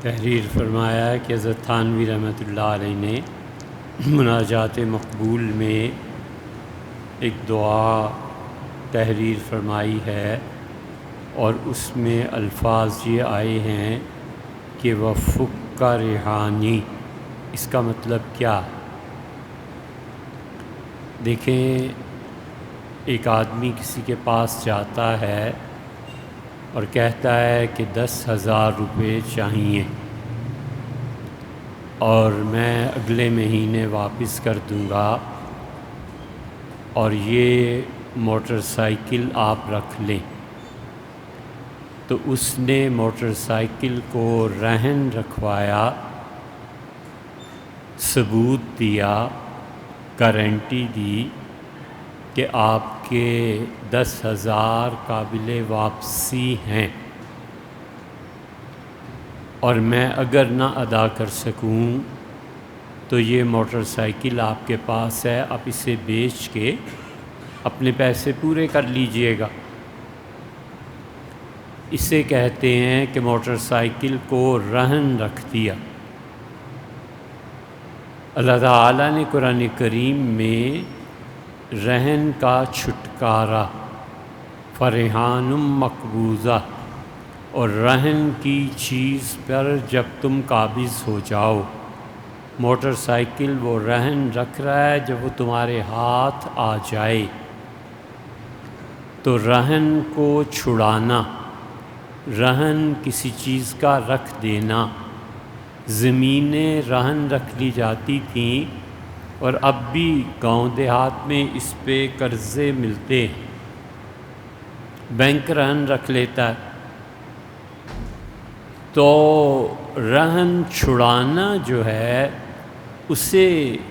تحریر فرمایا ہے کہ حضرت تھانوی رحمۃ اللہ علیہ نے مناجات مقبول میں ایک دعا تحریر فرمائی ہے، اور اس میں الفاظ یہ آئے ہیں کہ وفق ریحانی۔ اس کا مطلب کیا؟ دیکھیں، ایک آدمی کسی کے پاس جاتا ہے اور کہتا ہے کہ 10,000 روپے چاہیے اور میں اگلے مہینے واپس کر دوں گا، اور یہ موٹر سائیکل آپ رکھ لیں۔ تو اس نے موٹر سائیکل کو رہن رکھوایا، ثبوت دیا، گارنٹی دی کہ آپ کے 10,000 قابل واپسی ہیں، اور میں اگر نہ ادا کر سکوں تو یہ موٹر سائیکل آپ کے پاس ہے، آپ اسے بیچ کے اپنے پیسے پورے کر لیجئے گا۔ اسے کہتے ہیں کہ موٹر سائیکل کو رہن رکھ دیا۔ اللہ تعالیٰ نے قرآن کریم میں رہن کا چھٹکارا فرحان مقبوضہ، اور رہن کی چیز پر جب تم قابض ہو جاؤ، موٹر سائیکل وہ رہن رکھ رہا ہے، جب وہ تمہارے ہاتھ آ جائے تو رہن کو چھڑانا، رہن کسی چیز کا رکھ دینا۔ زمینیں رہن رکھ لی جاتی تھیں، اور اب بھی گاؤں دیہات میں اس پہ قرضے ملتے ہیں، بینک رہن رکھ لیتا ہے۔ تو رہن چھڑانا جو ہے اسے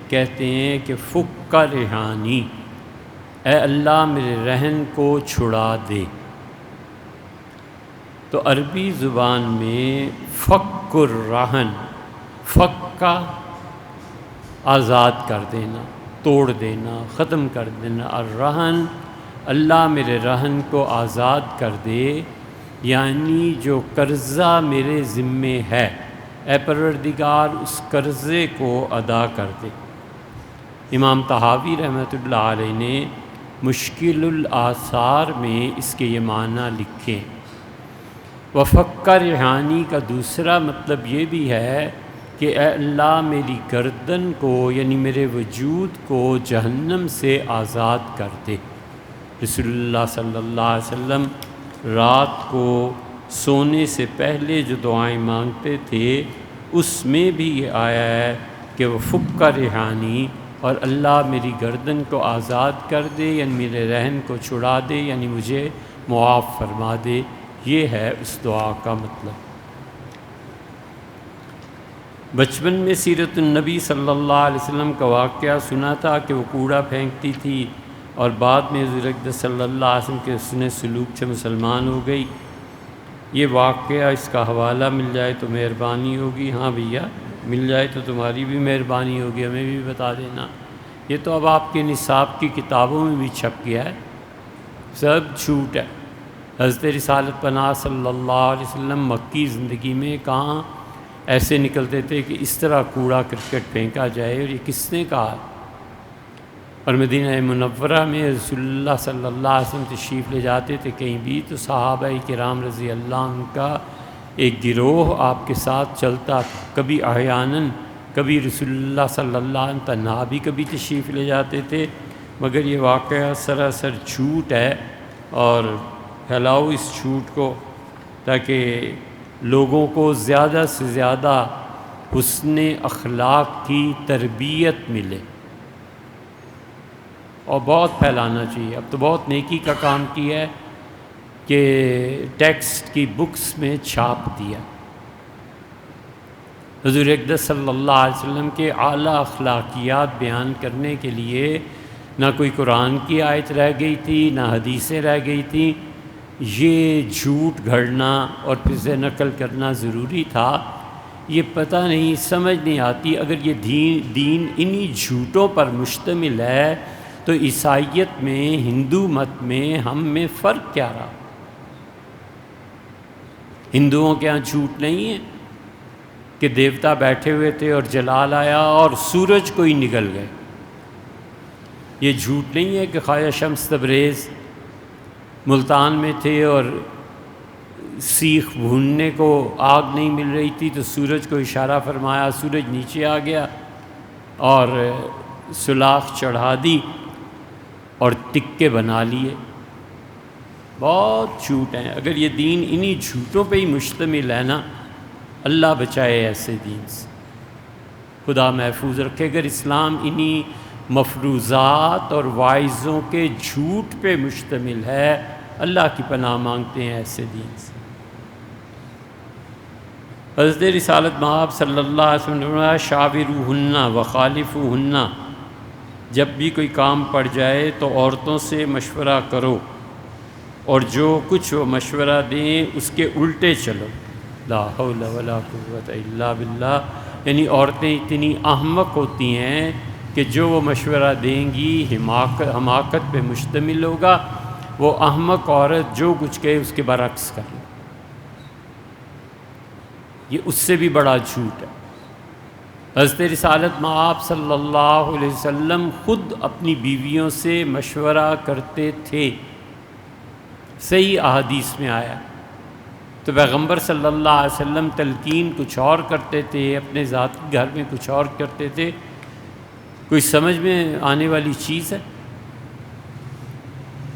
کہتے ہیں کہ فک ریحانی، اے اللہ میرے رہن کو چھڑا دے۔ تو عربی زبان میں فک الرہن، فک کا آزاد کر دینا، توڑ دینا، ختم کر دینا، الرہن اللہ میرے رہن کو آزاد کر دے، یعنی جو قرضہ میرے ذمے ہے، اے پروردگار اس قرضے کو ادا کر دے۔ امام طحاوی رحمۃ اللہ علیہ نے مشکل الآثار میں اس کے یہ معنی لکھے۔ وفق ریحانی کا دوسرا مطلب یہ بھی ہے کہ اے اللہ میری گردن کو، یعنی میرے وجود کو جہنم سے آزاد کر دے۔ رسول اللہ صلی اللہ علیہ وسلم رات کو سونے سے پہلے جو دعائیں مانگتے تھے اس میں بھی یہ آیا ہے کہ وہ فک ریحانی، اور اللہ میری گردن کو آزاد کر دے، یعنی میرے رہن کو چھڑا دے، یعنی مجھے معاف فرما دے۔ یہ ہے اس دعا کا مطلب۔ بچپن میں سیرت النبی صلی اللہ علیہ وسلم کا واقعہ سنا تھا کہ وہ کوڑا پھینکتی تھی، اور بعد میں حضور اقدس صلی اللہ علیہ وسلم کے حسن سلوک سے مسلمان ہو گئی۔ یہ واقعہ، اس کا حوالہ مل جائے تو مہربانی ہوگی۔ ہاں بھیا، مل جائے تو تمہاری بھی مہربانی ہوگی، ہمیں بھی بتا دینا۔ یہ تو اب آپ کے نصاب کی کتابوں میں بھی چھپ گیا ہے، سب جھوٹ ہے۔ حضرت رسالت پناہ صلی اللہ علیہ وسلم مکی زندگی میں کہاں ایسے نکلتے تھے کہ اس طرح کوڑا کرکٹ پھینکا جائے، اور یہ کس نے کہا؟ اور مدینہ منورہ میں رسول اللہ صلی اللہ علیہ وسلم تشریف لے جاتے تھے کہیں بھی، تو صحابہ کرام رضی اللہ عنہ کا ایک گروہ آپ کے ساتھ چلتا تھا، کبھی احیاناً، کبھی رسول اللہ صلی اللہ علیہ وسلم تنہا بھی کبھی تشریف لے جاتے تھے۔ مگر یہ واقعہ سراسر جھوٹ ہے، اور پھیلاؤ اس جھوٹ کو تاکہ لوگوں کو زیادہ سے زیادہ حسن اخلاق کی تربیت ملے، اور بہت پھیلانا چاہیے۔ اب تو بہت نیکی کا کام کیا ہے کہ ٹیکسٹ کی بکس میں چھاپ دیا۔ حضور اقدس صلی اللہ علیہ وسلم کے اعلیٰ اخلاقیات بیان کرنے کے لیے نہ کوئی قرآن کی آیت رہ گئی تھی، نہ حدیثیں رہ گئی تھیں۔ یہ جھوٹ گھڑنا اور پھر سے نقل کرنا ضروری تھا۔ یہ پتہ نہیں، سمجھ نہیں آتی، اگر یہ دین انہی جھوٹوں پر مشتمل ہے تو عیسائیت میں، ہندو مت میں ہم میں فرق کیا رہا؟ ہندوؤں کے ہاں جھوٹ نہیں ہے، کہ دیوتا بیٹھے ہوئے تھے اور جلال آیا اور سورج کو ہی نگل گئے۔ یہ جھوٹ نہیں ہے کہ خواجہ شمس تبریز ملتان میں تھے اور سیخ بھوننے کو آگ نہیں مل رہی تھی تو سورج کو اشارہ فرمایا، سورج نیچے آ گیا اور سلاخ چڑھا دی اور تکے بنا لیے۔ بہت جھوٹ ہیں۔ اگر یہ دین انہی جھوٹوں پہ ہی مشتمل ہے نا، اللہ بچائے ایسے دین سے، خدا محفوظ رکھے۔ اگر اسلام انہی مفروضات اور واعظوں کے جھوٹ پہ مشتمل ہے، اللہ کی پناہ مانگتے ہیں ایسے دین سے۔ حضرت رسالت مآب صلی اللہ علیہ وسلم نے فرمایا شاوروہن وخالفوہن، جب بھی کوئی کام پڑ جائے تو عورتوں سے مشورہ کرو اور جو کچھ وہ مشورہ دیں اس کے الٹے چلو۔ لا حول ولا قوت الا باللہ، یعنی عورتیں اتنی احمق ہوتی ہیں کہ جو وہ مشورہ دیں گی حماقت پہ مشتمل ہوگا، وہ احمق عورت جو کچھ کہے اس کے برعکس کر لے۔ یہ اس سے بھی بڑا جھوٹ ہے۔ حضرت رسالت مآب صلی اللہ علیہ وسلم خود اپنی بیویوں سے مشورہ کرتے تھے، صحیح احادیث میں آیا۔ تو پیغمبر صلی اللہ علیہ وسلم تلقین کچھ اور کرتے تھے، اپنے ذاتی گھر میں کچھ اور کرتے تھے، کوئی سمجھ میں آنے والی چیز ہے؟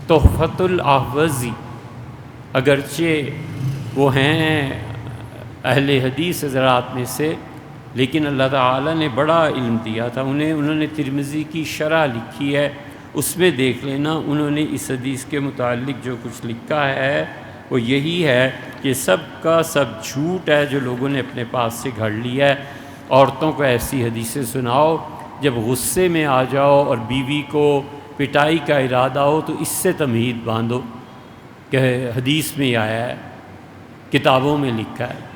تحفۃ الاحوذی اگرچہ وہ ہیں اہل حدیث حضرات میں سے، لیکن اللہ تعالیٰ نے بڑا علم دیا تھا انہوں نے ترمذی کی شرح لکھی ہے، اس میں دیکھ لینا، انہوں نے اس حدیث کے متعلق جو کچھ لکھا ہے وہ یہی ہے کہ سب کا سب جھوٹ ہے جو لوگوں نے اپنے پاس سے گھڑ لیا ہے۔ عورتوں کو ایسی حدیثیں سناؤ، جب غصے میں آ جاؤ اور بیوی کو پٹائی کا ارادہ ہو تو اس سے تمہید باندھو کہ حدیث میں آیا ہے، کتابوں میں لکھا ہے۔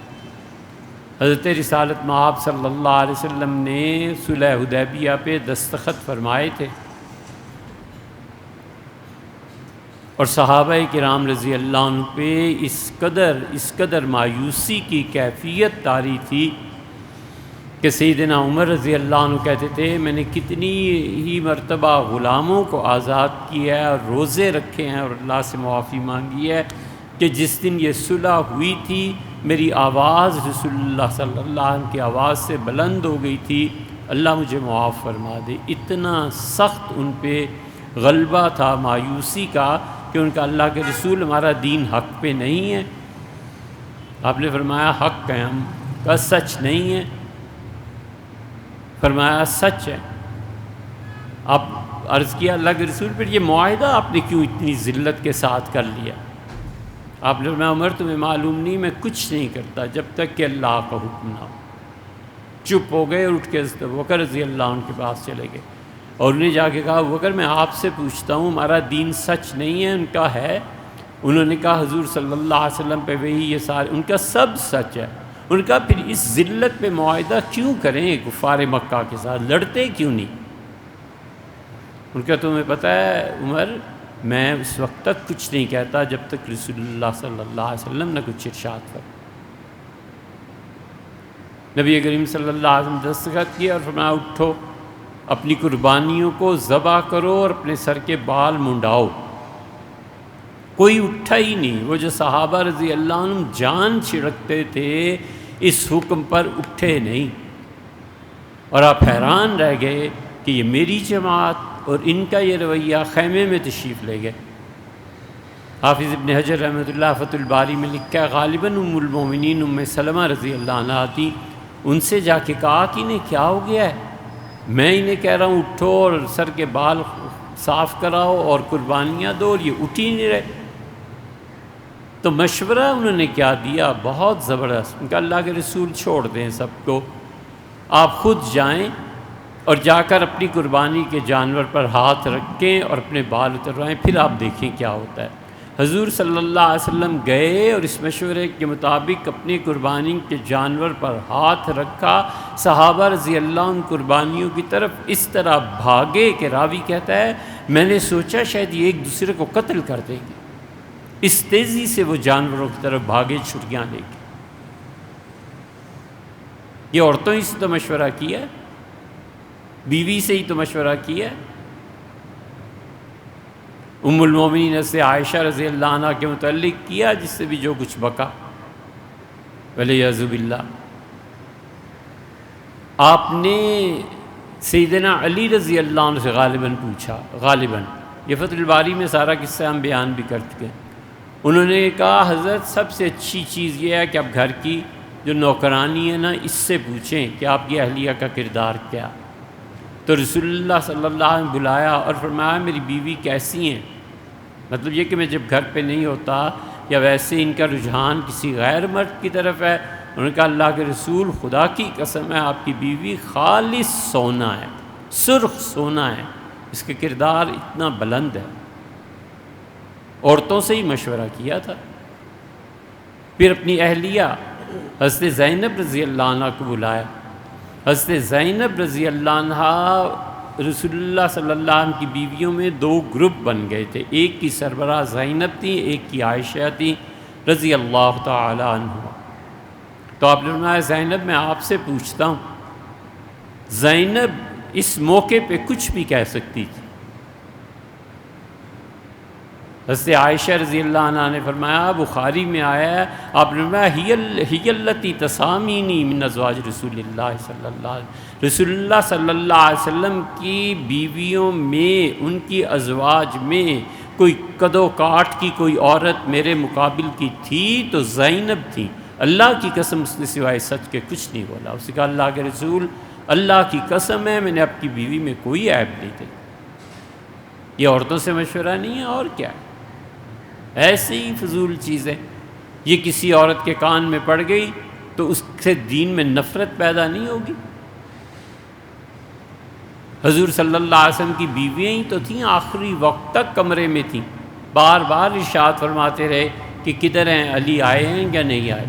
حضرت رسالت مآب صلی اللہ علیہ وسلم نے صلح حدیبیہ پہ دستخط فرمائے تھے اور صحابہ کرام رضی اللہ عنہ پہ اس قدر مایوسی کی کیفیت طاری تھی کہ سیدنا عمر رضی اللہ عنہ کہتے تھے میں نے کتنی ہی مرتبہ غلاموں کو آزاد کیا ہے اور روزے رکھے ہیں اور اللہ سے معافی مانگی ہے کہ جس دن یہ صلح ہوئی تھی میری آواز رسول اللہ صلی اللہ علیہ وسلم کی آواز سے بلند ہو گئی تھی، اللہ مجھے معاف فرما دے۔ اتنا سخت ان پہ غلبہ تھا مایوسی کا کہ ان کا اللہ کے رسول ہمارا دین حق پہ نہیں ہے۔ آپ نے فرمایا حق ہے، ہم کا سچ نہیں ہے، فرمایا سچ ہے۔ آپ عرض کیا اللہ کے رسول پھر یہ معاہدہ آپ نے کیوں اتنی ذلت کے ساتھ کر لیا؟ آپ نے فرمایا عمر تمہیں معلوم نہیں میں کچھ نہیں کرتا جب تک کہ اللہ کا حکم نہ ہو۔ چپ ہو گئے اور اٹھ کے حضرت ابوبکر رضی اللہ عنہ کے پاس چلے گئے اور انہیں جا کے کہا ابوبکر میں آپ سے پوچھتا ہوں ہمارا دین سچ نہیں ہے؟ ان کا ہے۔ انہوں نے کہا حضور صلی اللہ علیہ وسلم پہ وہی یہ سارے ان کا سب سچ ہے۔ ان کا پھر اس ذلت پہ معاہدہ کیوں کریں کفار مکہ کے ساتھ، لڑتے کیوں نہیں؟ ان کا تمہیں پتہ ہے عمر میں اس وقت تک کچھ نہیں کہتا جب تک رسول اللہ صلی اللہ علیہ وسلم نے کچھ ارشاد فرمایا۔ نبی کریم صلی اللہ علیہ وسلم دستخط کیا اور فرمایا اٹھو اپنی قربانیوں کو ذبح کرو اور اپنے سر کے بال منڈاؤ۔ کوئی اٹھا ہی نہیں، وہ جو صحابہ رضی اللہ عنہ جان چھڑکتے تھے اس حکم پر اٹھے نہیں، اور آپ حیران رہ گئے کہ یہ میری جماعت اور ان کا یہ رویہ، خیمے میں تشریف لے گئے۔ حافظ ابن حجر رحمۃ اللہ فتح الباری میں لکھا ہے غالباً ام المومنین ام سلمہ رضی اللہ عنہا تھی، ان سے جا کے کہا کہ انہیں کیا ہو گیا ہے، میں انہیں کہہ رہا ہوں اٹھو اور سر کے بال صاف کراؤ اور قربانیاں دو اور یہ اٹھ ہی نہیں رہے۔ تو مشورہ انہوں نے کیا دیا، بہت زبردست۔ ان کا اللہ کے رسول چھوڑ دیں سب کو، آپ خود جائیں اور جا کر اپنی قربانی کے جانور پر ہاتھ رکھیں اور اپنے بال اتروائیں، پھر آپ دیکھیں کیا ہوتا ہے۔ حضور صلی اللہ علیہ وسلم گئے اور اس مشورے کے مطابق اپنی قربانی کے جانور پر ہاتھ رکھا۔ صحابہ رضی اللہ عنہ قربانیوں کی طرف اس طرح بھاگے کہ راوی کہتا ہے میں نے سوچا شاید یہ ایک دوسرے کو قتل کر دیں گے، اس تیزی سے وہ جانوروں کی طرف بھاگے چھریاں لے کے۔ یہ عورتوں ہی سے تو مشورہ کیا ہے، بیوی سے ہی تو مشورہ کیا ہے۔ ام المومنین سے عائشہ رضی اللہ عنہ کے متعلق کیا، جس سے بھی جو کچھ بکا، والعیاذ باللہ۔ آپ نے سیدنا علی رضی اللہ عنہ سے غالباً پوچھا، غالباً یہ فتح الباری میں سارا قصہ ہم بیان بھی کر چکے ہیں۔ انہوں نے کہا حضرت سب سے اچھی چیز یہ ہے کہ آپ گھر کی جو نوکرانی ہے نا، اس سے پوچھیں کہ آپ کی اہلیہ کا کردار کیا۔ تو رسول اللہ صلی اللہ علیہ وسلم بلایا اور فرمایا میری بیوی کیسی ہیں، مطلب یہ کہ میں جب گھر پہ نہیں ہوتا یا ویسے ان کا رجحان کسی غیر مرد کی طرف ہے۔ انہوں نے کہا اللہ کے رسول خدا کی قسم ہے آپ کی بیوی خالص سونا ہے، سرخ سونا ہے، اس کا کردار اتنا بلند ہے۔ عورتوں سے ہی مشورہ کیا تھا۔ پھر اپنی اہلیہ حضرت زینب رضی اللہ عنہ کو بلایا۔ حضرت زینب رضی اللہ عنہ رسول اللہ صلی اللہ علیہ وسلم کی بیویوں میں دو گروپ بن گئے تھے، ایک کی سربراہ زینب تھی، ایک کی عائشہ تھی رضی اللہ تعالی عنہ۔ تو آپ نے فرمایا زینب میں آپ سے پوچھتا ہوں، زینب اس موقع پہ کچھ بھی کہہ سکتی تھی۔ حضرت عائشہ رضی اللہ عنہ نے فرمایا، بخاری میں آیا ہے، آپ نے فرمایا ہی التی تسامینی من ازواج رسول اللہ صلی اللہ علیہ وسلم، رسول اللہ صلی اللہ علیہ وسلم کی بیویوں میں، ان کی ازواج میں کوئی قد و کاٹ کی کوئی عورت میرے مقابل کی تھی تو زینب تھی۔ اللہ کی قسم اس نے سوائے سچ کے کچھ نہیں بولا۔ اس نے کہا اللہ کے رسول اللہ کی قسم ہے میں نے آپ کی بیوی میں کوئی عیب نہیں دیکھی۔ یہ عورتوں سے مشورہ نہیں ہے اور کیا ہے، ایسی ہی فضول چیزیں۔ یہ کسی عورت کے کان میں پڑ گئی تو اس سے دین میں نفرت پیدا نہیں ہوگی۔ حضور صلی اللہ علیہ وسلم کی بیویاں ہی تو تھیں، آخری وقت تک کمرے میں تھیں، بار بار ارشاد فرماتے رہے کہ کدھر ہیں، علی آئے ہیں یا نہیں آئے۔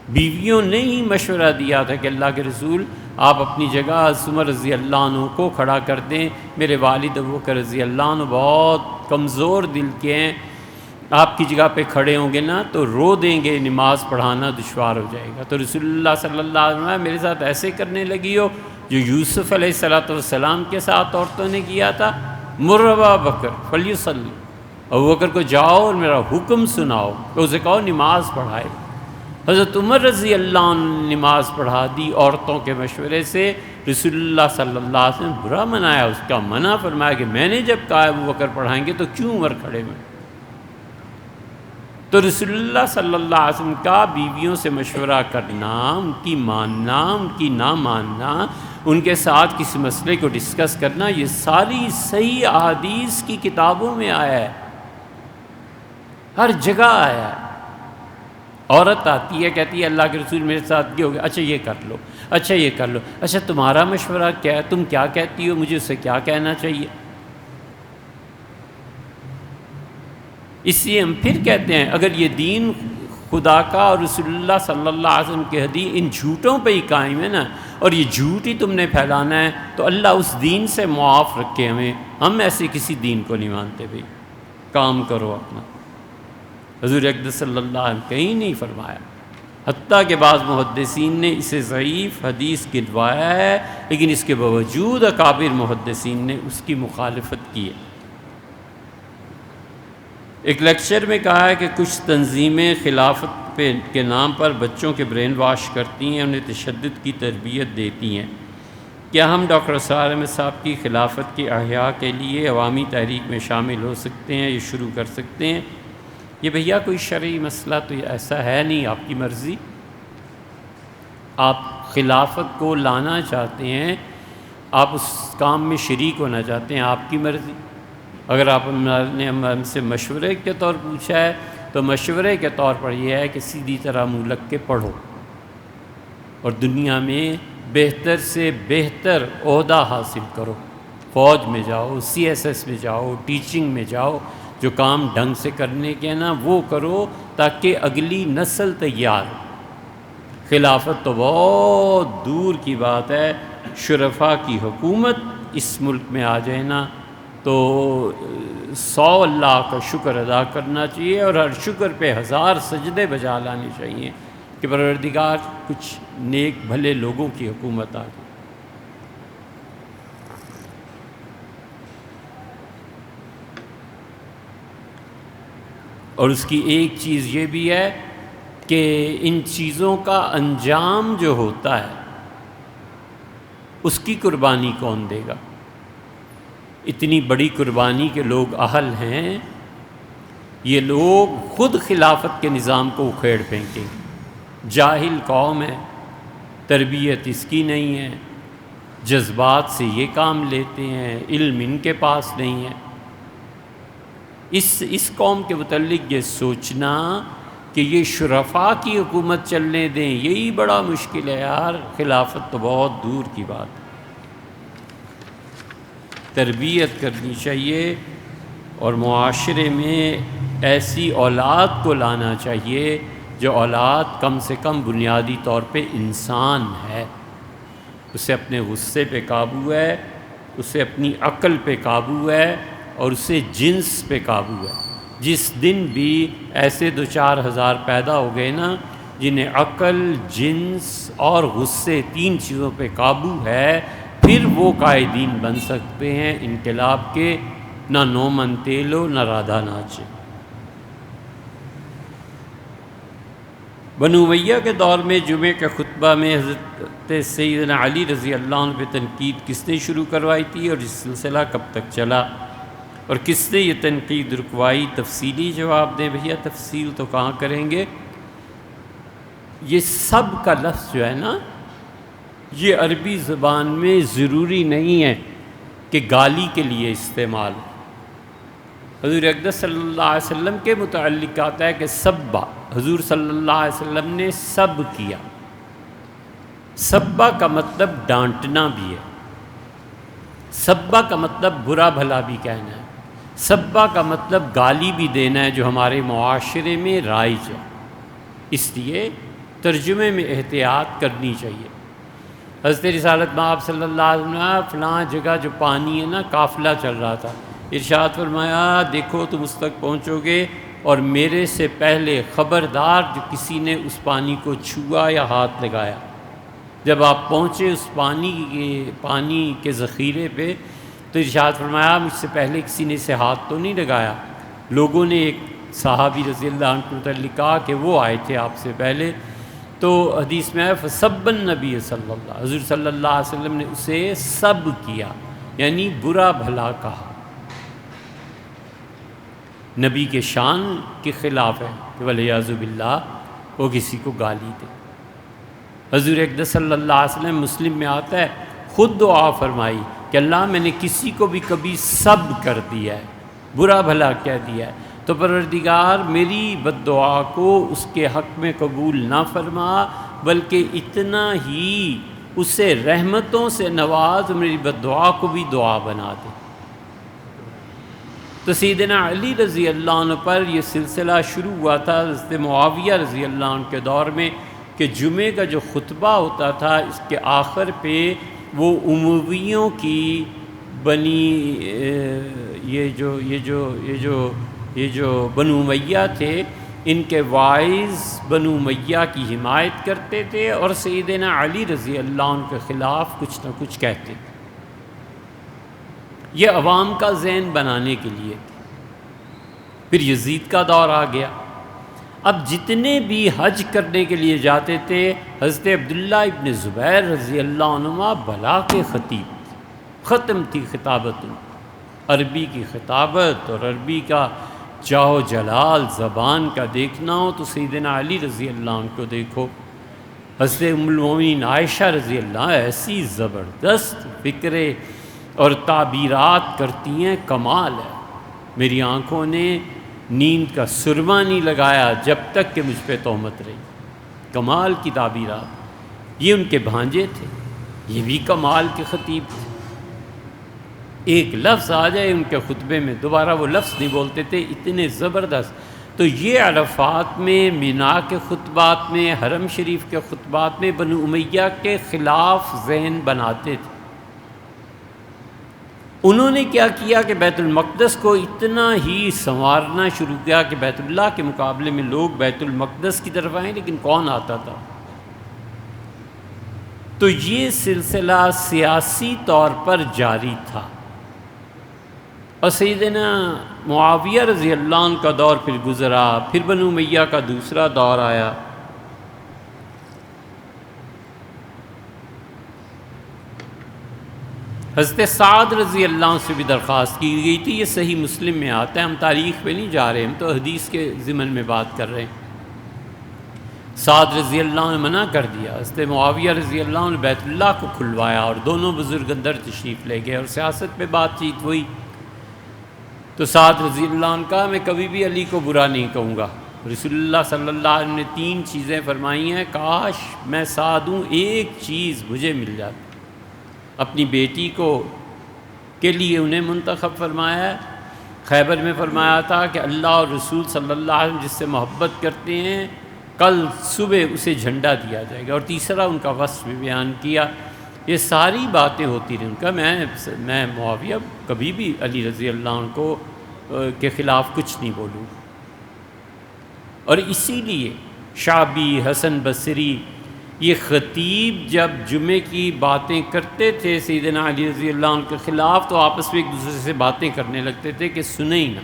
بیویوں نے ہی مشورہ دیا تھا کہ اللہ کے رسول آپ اپنی جگہ عمر رضی اللہ عنہ کو کھڑا کر دیں، میرے والد ابوبکر رضی اللہ عنہ بہت کمزور دل کے ہیں، آپ کی جگہ پہ کھڑے ہوں گے نا تو رو دیں گے، نماز پڑھانا دشوار ہو جائے گا۔ تو رسول اللہ صلی اللہ علیہ وسلم میرے ساتھ ایسے کرنے لگی ہو جو یوسف علیہ السلام کے ساتھ عورتوں نے کیا تھا، مر ابا بکر فلیصلی، ابوبکر کو جاؤ اور میرا حکم سناؤ، تو اسے کہو نماز پڑھائے۔ حضرت عمر رضی اللہ عنہ نے نماز پڑھا دی عورتوں کے مشورے سے۔ رسول اللہ صلی اللہ علیہ وسلم برا منایا، اس کا منع فرمایا کہ میں نے جب کہا ابوبکر پڑھائیں گے تو کیوں عمر کھڑے ہوئے۔ تو رسول اللہ صلی اللہ علیہ وسلم کا بیویوں سے مشورہ کرنا، ان کی ماننا، ان کی نہ ماننا، ان کے ساتھ کسی مسئلے کو ڈسکس کرنا، یہ ساری صحیح احادیث کی کتابوں میں آیا ہے، ہر جگہ آیا ہے۔ عورت آتی ہے کہتی ہے اللہ کے رسول میرے ساتھ یہ ہو گیا، اچھا یہ کر لو، اچھا یہ کر لو، اچھا تمہارا مشورہ کیا ہے، تم کیا کہتی ہو، مجھے اسے کیا کہنا چاہیے۔ اس لیے ہم پھر کہتے ہیں اگر یہ دین خدا کا اور رسول اللہ صلی اللہ علیہ وسلم کے حدیث ان جھوٹوں پہ ہی قائم ہے نا، اور یہ جھوٹ ہی تم نے پھیلانا ہے، تو اللہ اس دین سے معاف رکھے ہمیں، ہم ایسے کسی دین کو نہیں مانتے بھائی، کام کرو اپنا۔ حضور اقدس صلی اللہ علیہ وسلم کہیں نہیں فرمایا، حتیٰ کہ بعض محدثین نے اسے ضعیف حدیث گنوایا ہے، لیکن اس کے باوجود اکابر محدثین نے اس کی مخالفت کی ہے۔ ایک لیکچر میں کہا ہے کہ کچھ تنظیمیں خلافت کے نام پر بچوں کے برین واش کرتی ہیں، انہیں تشدد کی تربیت دیتی ہیں۔ کیا ہم ڈاکٹر اسرار احمد صاحب کی خلافت کی احیاء کے لیے عوامی تحریک میں شامل ہو سکتے ہیں، یہ شروع کر سکتے ہیں؟ یہ بھیا کوئی شرعی مسئلہ تو ایسا ہے نہیں، آپ کی مرضی، آپ خلافت کو لانا چاہتے ہیں، آپ اس کام میں شریک ہونا چاہتے ہیں، آپ کی مرضی۔ اگر آپ نے ہم سے مشورے کے طور پوچھا ہے تو مشورے کے طور پر یہ ہے کہ سیدھی طرح منہ لگ کے پڑھو اور دنیا میں بہتر سے بہتر عہدہ حاصل کرو، فوج میں جاؤ، CSS میں جاؤ، ٹیچنگ میں جاؤ، جو کام ڈھنگ سے کرنے کے نا وہ کرو تاکہ اگلی نسل تیار ہو۔ خلافت تو بہت دور کی بات ہے، شرفاء کی حکومت اس ملک میں آ جائے نا تو 100 اللہ کا شکر ادا کرنا چاہیے، اور ہر شکر پہ 1000 سجدے بجا لانے چاہیے کہ پروردگار کچھ نیک بھلے لوگوں کی حکومت آ گئی۔ اور اس کی ایک چیز یہ بھی ہے کہ ان چیزوں کا انجام جو ہوتا ہے اس کی قربانی کون دے گا؟ اتنی بڑی قربانی کے لوگ اہل ہیں، یہ لوگ خود خلافت کے نظام کو اکھیڑ پھینکیں گے۔ جاہل قوم ہے، تربیت اس کی نہیں ہے، جذبات سے یہ کام لیتے ہیں، علم ان کے پاس نہیں ہے۔ اس قوم کے متعلق یہ سوچنا کہ یہ شرفاء کی حکومت چلنے دیں، یہی بڑا مشکل ہے یار۔ خلافت تو بہت دور کی بات ہے۔ تربیت کرنی چاہیے اور معاشرے میں ایسی اولاد کو لانا چاہیے جو اولاد کم سے کم بنیادی طور پہ انسان ہے، اسے اپنے غصے پہ قابو ہے، اسے اپنی عقل پہ قابو ہے اور اسے جنس پہ قابو ہے۔ جس دن بھی ایسے 2-4 ہزار پیدا ہو گئے نا جنہیں عقل، جنس اور غصے 3 چیزوں پہ قابو ہے، پھر وہ قائدین بن سکتے ہیں انقلاب کے، نہ نومن تیلو نہ رادھا ناچے۔ بنو امیہ کے دور میں جمعے کے خطبہ میں حضرت سیدنا علی رضی اللہ عنہ پہ تنقید کس نے شروع کروائی تھی اور یہ سلسلہ کب تک چلا اور کس نے یہ تنقید رکوائی؟ تفصیلی جواب دیں بھیا، تفصیل تو کہاں کریں گے۔ یہ سب کا لفظ جو ہے نا، یہ عربی زبان میں ضروری نہیں ہے کہ گالی کے لیے استعمال ہو۔ حضور اقدس صلی اللہ علیہ وسلم کے متعلق آتا ہے کہ سبا، حضور صلی اللہ علیہ وسلم نے سب کیا۔ سبا کا مطلب ڈانٹنا بھی ہے، سبا کا مطلب برا بھلا بھی کہنا ہے، سبا کا مطلب گالی بھی دینا ہے جو ہمارے معاشرے میں رائج ہے۔ اس لیے ترجمے میں احتیاط کرنی چاہیے۔ حضرت رسالت مآب صلی اللہ علیہ وسلم فلاں جگہ جو پانی ہے نا، قافلہ چل رہا تھا، ارشاد فرمایا دیکھو تم اس تک پہنچو گے اور میرے سے پہلے خبردار جو کسی نے اس پانی کو چھوا یا ہاتھ لگایا۔ جب آپ پہنچے اس پانی کے ذخیرے پہ تو ارشاد فرمایا مجھ سے پہلے کسی نے اسے ہاتھ تو نہیں لگایا۔ لوگوں نے ایک صحابی رضی اللہ عنہ کو متعلق کہا کہ وہ آئے تھے آپ سے پہلے، تو حدیث میں آیا فسب النبی صلی اللہ، حضور صلی اللہ علیہ وسلم نے اسے سب کیا، یعنی برا بھلا کہا۔ نبی کے شان کے خلاف ہے کہ والعیاذ باللہ وہ کسی کو گالی دے۔ حضور اقدس صلی اللہ علیہ وسلم مسلم میں آتا ہے، خود دعا فرمائی کہ اللہ میں نے کسی کو بھی کبھی سب کر دیا ہے، برا بھلا کہہ دیا ہے، تو پروردگار میری بد دعا کو اس کے حق میں قبول نہ فرما، بلکہ اتنا ہی اسے رحمتوں سے نواز، میری بد دعا کو بھی دعا بنا دے۔ تو سیدنا علی رضی اللہ عنہ پر یہ سلسلہ شروع ہوا تھا حضرت معاویہ رضی اللہ عنہ کے دور میں کہ جمعے کا جو خطبہ ہوتا تھا اس کے آخر پہ وہ امویوں کی بنی یہ جو بنو امیہ تھے، ان کے وائز بنو امیہ کی حمایت کرتے تھے اور سیدنا علی رضی اللہ عنہ کے خلاف کچھ نہ کچھ کہتے تھے۔ یہ عوام کا ذہن بنانے کے لیے تھے۔ پھر یزید کا دور آ گیا۔ اب جتنے بھی حج کرنے کے لیے جاتے تھے، حضرت عبداللہ ابن زبیر رضی اللہ عنہ بلا کے خطیب تھے، ختم تھی خطابت، عربی کی خطابت اور عربی کا جاہ جلال زبان کا دیکھنا ہو تو سیدنا علی رضی اللہ عنہ کو دیکھو۔ حضرت ام المومنین عائشہ رضی اللہ عنہ ایسی زبردست فکرے اور تعبیرات کرتی ہیں، کمال ہے۔ میری آنکھوں نے نیند کا سرما نہیں لگایا جب تک کہ مجھ پہ تہمت رہی۔ کمال کی تعبیرات۔ یہ ان کے بھانجے تھے، یہ بھی کمال کے خطیب تھے۔ ایک لفظ آ جائے ان کے خطبے میں دوبارہ وہ لفظ نہیں بولتے تھے، اتنے زبردست۔ تو یہ عرفات میں، مینا کے خطبات میں، حرم شریف کے خطبات میں بنو امیہ کے خلاف ذہن بناتے تھے۔ انہوں نے کیا کیا کہ بیت المقدس کو اتنا ہی سنوارنا شروع کیا کہ بیت اللہ کے مقابلے میں لوگ بیت المقدس کی طرف آئیں، لیکن کون آتا تھا؟ تو یہ سلسلہ سیاسی طور پر جاری تھا، اور سیدنا معاویہ رضی اللہ عنہ کا دور پھر گزرا، پھر بنو امیہ کا دوسرا دور آیا۔ حضرت سعد رضی اللہ عنہ سے بھی درخواست کی گئی تھی، یہ صحیح مسلم میں آتا ہے، ہم تاریخ پہ نہیں جا رہے، ہم تو حدیث کے ضمن میں بات کر رہے ہیں۔ سعد رضی اللہ عنہ نے منع کر دیا، حضرت معاویہ رضی اللہ عنہ نے بیت اللہ کو کھلوایا اور دونوں بزرگ اندر تشریف لے گئے اور سیاست پہ بات چیت ہوئی۔ تو سعد رضی اللہ عنہ کہا میں کبھی بھی علی کو برا نہیں کہوں گا۔ رسول اللہ صلی اللہ علیہ وسلم نے 3 چیزیں فرمائی ہیں، کاش میں سعد ہوں ایک چیز مجھے مل جاتی۔ اپنی بیٹی کو کے لیے انہیں منتخب فرمایا ہے، خیبر میں فرمایا تھا کہ اللہ اور رسول صلی اللہ علیہ وسلم جس سے محبت کرتے ہیں کل صبح اسے جھنڈا دیا جائے گا، اور تیسرا ان کا وصف بھی بیان کیا۔ یہ ساری باتیں ہوتی رہیں ان کا، میں معاویہ کبھی بھی علی رضی اللہ عنہ کو کے خلاف کچھ نہیں بولوں۔ اور اسی لیے شعبی، حسن بصری، یہ خطیب جب جمعے کی باتیں کرتے تھے سیدنا علی رضی اللہ عنہ کے خلاف تو آپس میں ایک دوسرے سے باتیں کرنے لگتے تھے کہ سنیں ہی نہ۔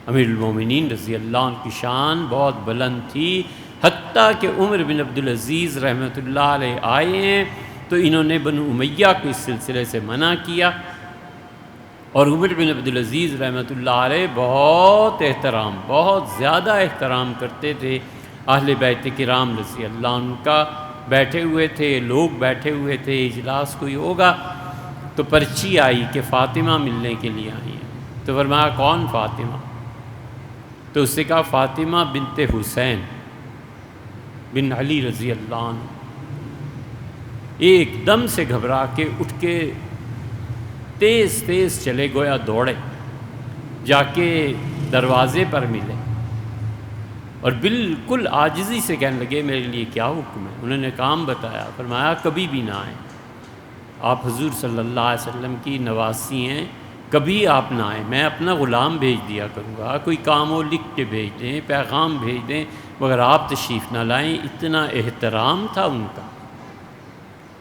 امیر المومنین رضی اللہ عنہ کی شان بہت بلند تھی، حتیٰ کہ عمر بن عبدالعزیز رحمۃ اللہ علیہ آئے ہیں تو انہوں نے بنو امیہ کو اس سلسلے سے منع کیا، اور عمر بن عبدالعزیز رحمۃ اللہ علیہ بہت زیادہ احترام کرتے تھے اہل بیت کرام رضی اللہ عنہ کا۔ بیٹھے ہوئے تھے، لوگ بیٹھے ہوئے تھے، اجلاس کوئی ہوگا تو پرچی آئی کہ فاطمہ ملنے کے لیے آئی ہیں، تو فرمایا کون فاطمہ؟ تو اس سے کہا فاطمہ بنت حسین بن علی رضی اللہ عنہ۔ ایک دم سے گھبرا کے اٹھ کے تیز چلے، گویا دوڑے، جا کے دروازے پر ملے اور بالکل عاجزی سے کہنے لگے میرے لیے کیا حکم ہے؟ انہوں نے کام بتایا، فرمایا کبھی بھی نہ آئیں، آپ حضور صلی اللہ علیہ وسلم کی نواسی ہیں، کبھی آپ نہ آئیں، میں اپنا غلام بھیج دیا کروں گا، کوئی کام ہو لکھ کے بھیج دیں، پیغام بھیج دیں، مگر آپ تشریف نہ لائیں۔ اتنا احترام تھا ان کا۔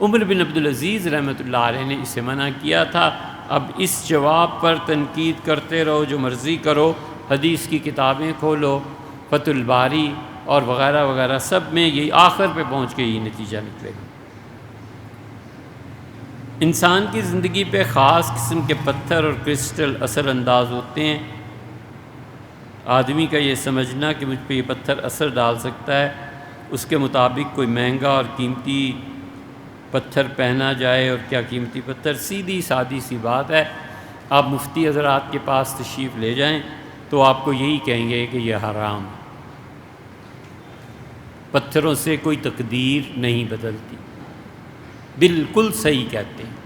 عمر بن عبدالعزیز رحمۃ اللہ علیہ نے اسے منع کیا تھا۔ اب اس جواب پر تنقید کرتے رہو، جو مرضی کرو، حدیث کی کتابیں کھولو، فتح الباری اور وغیرہ وغیرہ، سب میں یہی آخر پہ پہنچ کے یہ نتیجہ نکلے گا۔ انسان کی زندگی پہ خاص قسم کے پتھر اور کرسٹل اثر انداز ہوتے ہیں۔ آدمی کا یہ سمجھنا کہ مجھ پہ یہ پتھر اثر ڈال سکتا ہے، اس کے مطابق کوئی مہنگا اور قیمتی پتھر پہنا جائے، اور کیا قیمتی پتھر، سیدھی سادی سی بات ہے۔ آپ مفتی حضرات کے پاس تشریف لے جائیں تو آپ کو یہی کہیں گے کہ یہ حرام ہے، پتھروں سے کوئی تقدیر نہیں بدلتی، بالکل صحیح کہتے ہیں۔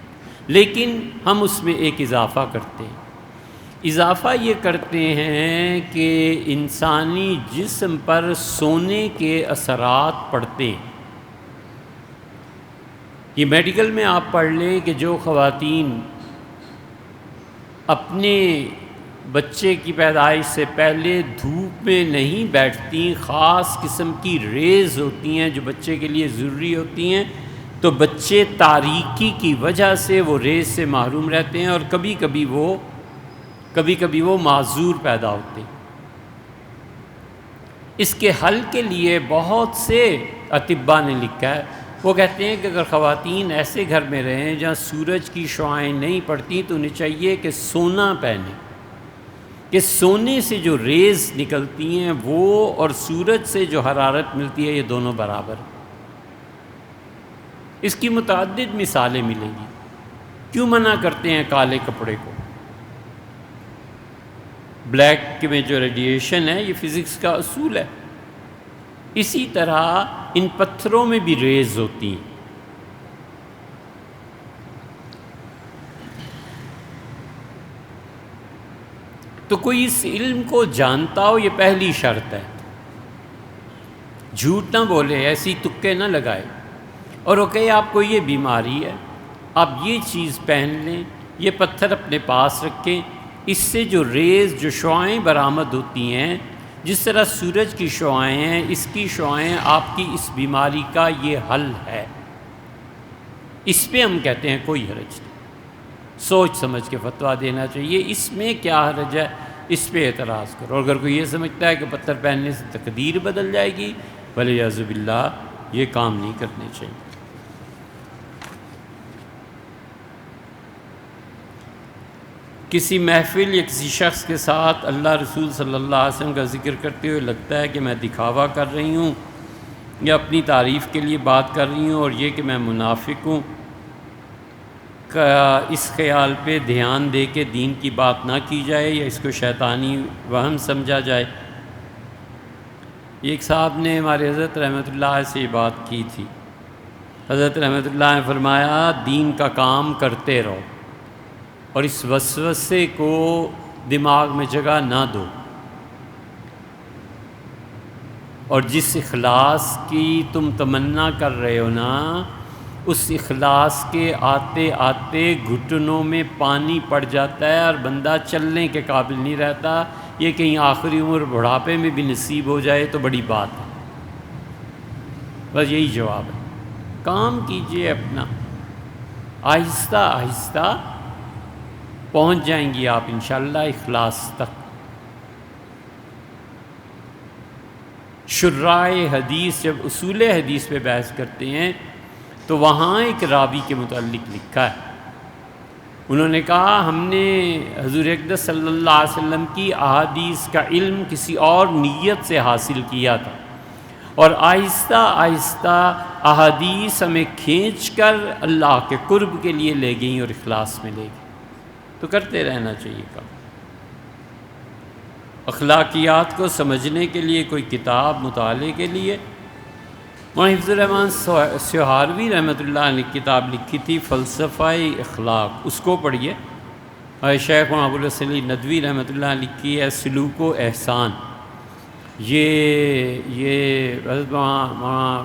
لیکن ہم اس میں ایک اضافہ کرتے ہیں۔ اضافہ یہ کرتے ہیں کہ انسانی جسم پر سونے کے اثرات پڑتے ہیں۔ یہ میڈیکل میں آپ پڑھ لیں کہ جو خواتین اپنے بچے کی پیدائش سے پہلے دھوپ میں نہیں بیٹھتی، خاص قسم کی ریز ہوتی ہیں جو بچے کے لیے ضروری ہوتی ہیں، تو بچے تاریکی کی وجہ سے وہ ریز سے محروم رہتے ہیں، اور کبھی کبھی وہ معذور پیدا ہوتے ہیں۔ اس کے حل کے لیے بہت سے اطباء نے لکھا ہے، وہ کہتے ہیں کہ اگر خواتین ایسے گھر میں رہیں جہاں سورج کی شعاعیں نہیں پڑتی تو انہیں چاہیے کہ سونا پہنیں، کہ سونے سے جو ریز نکلتی ہیں وہ اور سورج سے جو حرارت ملتی ہے یہ دونوں برابر ہیں۔ اس کی متعدد مثالیں ملیں گی۔ کیوں منع کرتے ہیں کالے کپڑے کو؟ بلیک میں جو ریڈیشن ہے یہ فزکس کا اصول ہے۔ اسی طرح ان پتھروں میں بھی ریز ہوتی ہیں۔ تو کوئی اس علم کو جانتا ہو، یہ پہلی شرط ہے۔ جھوٹ نہ بولے، ایسی تکے نہ لگائے، اور وہ کہے آپ کو یہ بیماری ہے، آپ یہ چیز پہن لیں، یہ پتھر اپنے پاس رکھیں، اس سے جو ریز جو شعاعیں برآمد ہوتی ہیں، جس طرح سورج کی شعاعیں ہیں، اس کی شعاعیں آپ کی اس بیماری کا یہ حل ہے، اس پہ ہم کہتے ہیں کوئی حرج نہیں، سوچ سمجھ کے فتویٰ دینا چاہیے، اس میں کیا حرج ہے، اس پہ اعتراض کرو۔ اور اگر کوئی یہ سمجھتا ہے کہ پتھر پہننے سے تقدیر بدل جائے گی، ولیعذ باللہ، یہ کام نہیں کرنے چاہیے۔ کسی محفل یا کسی شخص کے ساتھ اللہ رسول صلی اللہ علیہ وسلم کا ذکر کرتے ہوئے لگتا ہے کہ میں دکھاوا کر رہی ہوں یا اپنی تعریف کے لیے بات کر رہی ہوں، اور یہ کہ میں منافق ہوں، اس خیال پہ دھیان دے کے دین کی بات نہ کی جائے یا اس کو شیطانی وہم سمجھا جائے۔ ایک صاحب نے ہمارے حضرت رحمۃ اللہ سے یہ بات کی تھی۔ حضرت رحمۃ اللہ نے فرمایا دین کا کام کرتے رہو اور اس وسوسے کو دماغ میں جگہ نہ دو، اور جس اخلاص کی تم تمنا کر رہے ہو نا، اس اخلاص کے آتے آتے گھٹنوں میں پانی پڑ جاتا ہے اور بندہ چلنے کے قابل نہیں رہتا۔ یہ کہیں آخری عمر بڑھاپے میں بھی نصیب ہو جائے تو بڑی بات ہے۔ بس یہی جواب ہے، کام کیجئے اپنا، آہستہ آہستہ پہنچ جائیں گی آپ انشاءاللہ اخلاص تک۔ شراح حدیث جب اصول حدیث پہ بحث کرتے ہیں تو وہاں ایک راوی کے متعلق لکھا ہے، انہوں نے کہا ہم نے حضور اقدس صلی اللہ علیہ وسلم کی احادیث کا علم کسی اور نیت سے حاصل کیا تھا، اور آہستہ آہستہ احادیث ہمیں کھینچ کر اللہ کے قرب کے لیے لے گئیں اور اخلاص میں لے گئیں۔ تو کرتے رہنا چاہیے کام۔ اخلاقیات کو سمجھنے کے لیے کوئی کتاب مطالعے کے لیے مولانا حفظ الرحمن سہاروی رحمۃ اللہ نے کتاب لکھی تھی فلسفہ اخلاق، اس کو پڑھیے۔ اور شیخ مولانا ابوالحسن علی ندوی رحمۃ اللہ نے لکھی ہے سلوک و احسان۔ یہ حضرت مولانا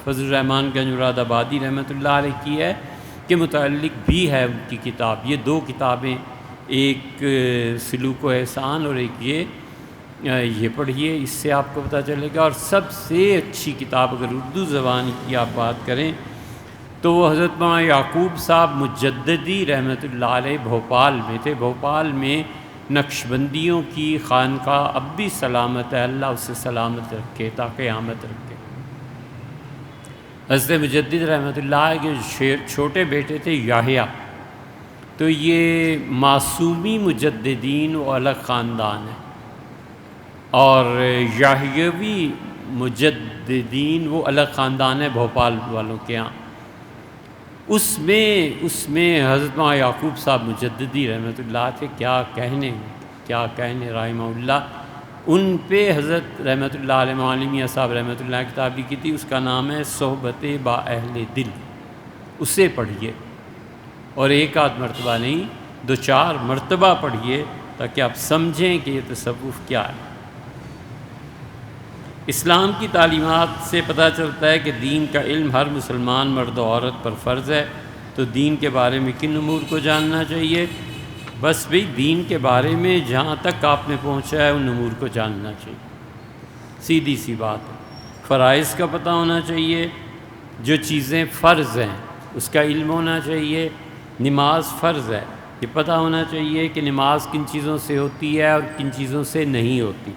فضل الرحمان گنج مراد آبادی رحمۃ اللہ علیہ کی ہے کے متعلق بھی ہے ان کی کتاب۔ یہ دو کتابیں، ایک سلوک و احسان اور ایک یہ پڑھیے، اس سے آپ کو پتہ چلے گا۔ اور سب سے اچھی کتاب اگر اردو زبان کی آپ بات کریں تو وہ حضرت مولانا یعقوب صاحب مجددی رحمۃ اللہ علیہ بھوپال میں تھے۔ بھوپال میں نقشبندیوں کی خانقاہ اب بھی سلامت ہے، اللہ اسے سلامت رکھے تا قیامت رکھے۔ حضرت مجدد رحمۃ اللہ کے چھوٹے بیٹے تھے یحییٰ، تو یہ معصومی مجددین وہ الگ خاندان ہے، اور یحیوی مجددین وہ الگ خاندان ہے بھوپال والوں کے ہاں۔ اس میں حضرت مولانا یعقوب صاحب مجددی رحمۃ اللہ تھے، کیا کہنے رحمہ اللہ۔ ان پہ حضرت رحمۃ اللہ علیہ مولانا میاں صاحب رحمۃ اللہ کتاب لکھی تھی، اس کا نام ہے صحبت با اہل دل، اسے پڑھیے، اور ایک آدھ مرتبہ نہیں 2-4 مرتبہ پڑھیے تاکہ آپ سمجھیں کہ یہ تصوف کیا ہے۔ اسلام کی تعلیمات سے پتہ چلتا ہے کہ دین کا علم ہر مسلمان مرد و عورت پر فرض ہے، تو دین کے بارے میں کن امور کو جاننا چاہیے؟ بس بھئی دین کے بارے میں جہاں تک آپ نے پہنچا ہے ان امور کو جاننا چاہیے، سیدھی سی بات ہے۔ فرائض کا پتہ ہونا چاہیے، جو چیزیں فرض ہیں اس کا علم ہونا چاہیے۔ نماز فرض ہے، یہ پتہ ہونا چاہیے کہ نماز کن چیزوں سے ہوتی ہے اور کن چیزوں سے نہیں ہوتی۔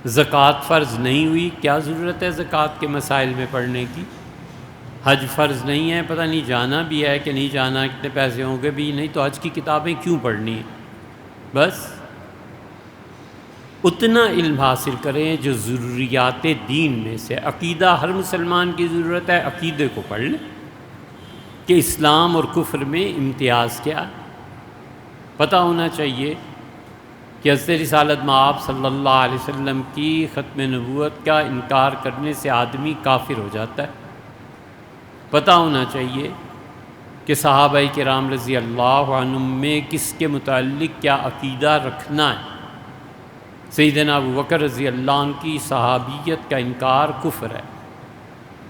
زکوٰۃ فرض نہیں ہوئی، کیا ضرورت ہے زکوٰۃ کے مسائل میں پڑھنے کی؟ حج فرض نہیں ہے، پتہ نہیں جانا بھی ہے کہ نہیں جانا، کتنے پیسے ہوں گے بھی نہیں، تو حج کی کتابیں کیوں پڑھنی ہیں؟ بس اتنا علم حاصل کریں جو ضروریات دین میں سے۔ عقیدہ ہر مسلمان کی ضرورت ہے، عقیدے کو پڑھ لیں کہ اسلام اور کفر میں امتیاز کیا ہے۔ پتہ ہونا چاہیے کہ حضرت رسالت مآب صلی اللہ علیہ وسلم کی ختم نبوت کا انکار کرنے سے آدمی کافر ہو جاتا ہے۔ پتہ ہونا چاہیے کہ صحابہ کرام رضی اللہ عنہم میں کس کے متعلق کیا عقیدہ رکھنا ہے۔ سیدنا ابو بکر رضی اللہ عنہ کی صحابیت کا انکار کفر ہے۔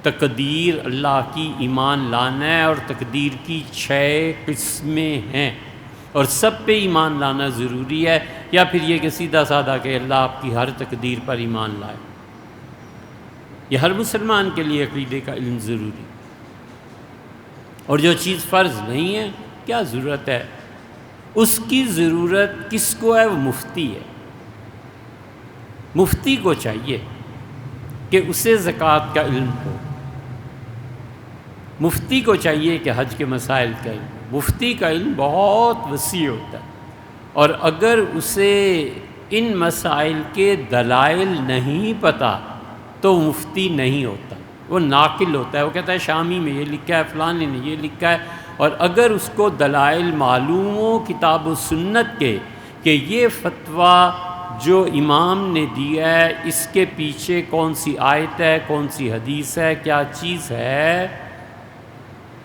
تقدیر اللہ کی ایمان لانا ہے، اور تقدیر کی 6 قسمیں ہیں، اور سب پہ ایمان لانا ضروری ہے، یا پھر یہ کہ سیدھا سادہ کہ اللہ آپ کی ہر تقدیر پر ایمان لائے۔ یہ ہر مسلمان کے لیے عقیدے کا علم ضروری، اور جو چیز فرض نہیں ہے کیا ضرورت ہے اس کی؟ ضرورت کس کو ہے؟ وہ مفتی ہے۔ مفتی کو چاہیے کہ اسے زکوٰۃ کا علم ہو، مفتی کو چاہیے کہ حج کے مسائل کا علم ہو۔ مفتی کا علم بہت وسیع ہوتا ہے، اور اگر اسے ان مسائل کے دلائل نہیں پتہ تو مفتی نہیں ہوتا، وہ ناقل ہوتا ہے۔ وہ کہتا ہے شامی میں یہ لکھا ہے، فلانے نے یہ لکھا ہے، اور اگر اس کو دلائل معلوم ہو کتاب و سنت کے کہ یہ فتویٰ جو امام نے دیا ہے اس کے پیچھے کون سی آیت ہے، کون سی حدیث ہے، کیا چیز ہے،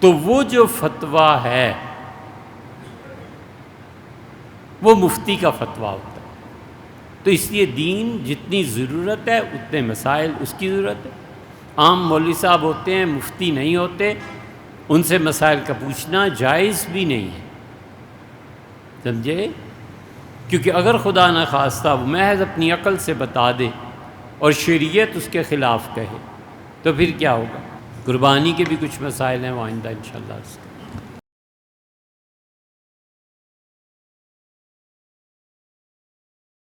تو وہ جو فتویٰ ہے وہ مفتی کا فتویٰ ہوتا ہے۔ تو اس لیے دین جتنی ضرورت ہے اتنے مسائل اس کی ضرورت ہے۔ عام مولوی صاحب ہوتے ہیں، مفتی نہیں ہوتے، ان سے مسائل کا پوچھنا جائز بھی نہیں ہے، سمجھے؟ کیونکہ اگر خدا نہ خواستہ وہ محض اپنی عقل سے بتا دے اور شریعت اس کے خلاف کہے تو پھر کیا ہوگا؟ قربانی کے بھی کچھ مسائل ہیں، وہ آئندہ انشاءاللہ